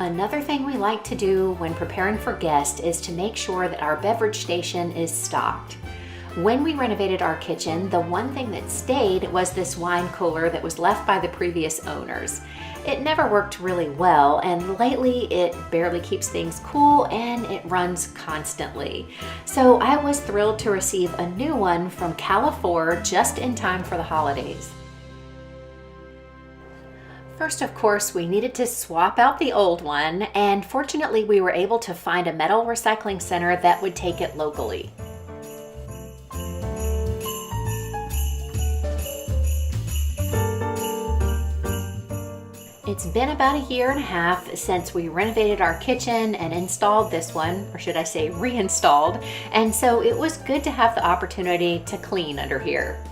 Another thing we like to do when preparing for guests is to make sure that our beverage station is stocked. When we renovated our kitchen, the one thing that stayed was this wine cooler that was left by the previous owners. It never worked really well, and lately it barely keeps things cool and it runs constantly. So I was thrilled to receive a new one from Calefort just in time for the holidays. First, of course, we needed to swap out the old one, and fortunately we were able to find a metal recycling center that would take it locally. It's been about a year and a half since we renovated our kitchen and installed this one, or should I say reinstalled, and so it was good to have the opportunity to clean under here.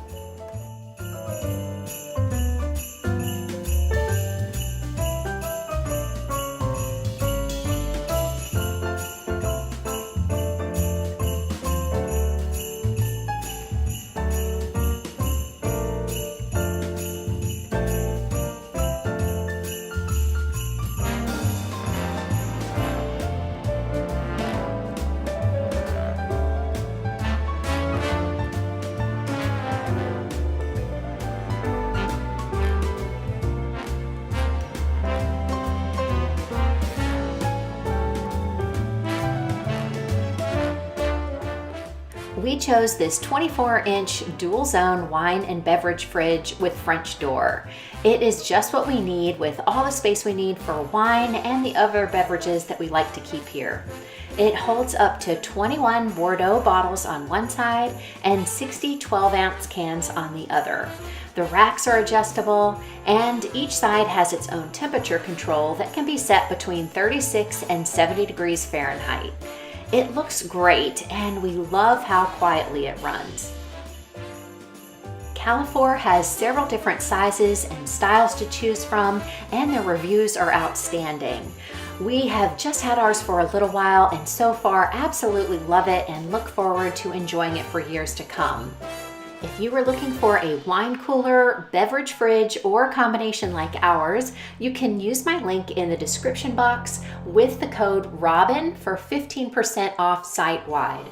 We chose this 24-inch dual zone wine and beverage fridge with French door. It is just what we need with all the space we need for wine and the other beverages that we like to keep here. It holds up to 21 Bordeaux bottles on one side and 60 12-ounce cans on the other. The racks are adjustable, and each side has its own temperature control that can be set between 36 and 70 degrees Fahrenheit. It looks great, and we love how quietly it runs. Calefort has several different sizes and styles to choose from, and the reviews are outstanding. We have just had ours for a little while, and so far absolutely love it and look forward to enjoying it for years to come. If you were looking for a wine cooler, beverage fridge, or a combination like ours, you can use my link in the description box with the code ROBIN for 15% off site-wide.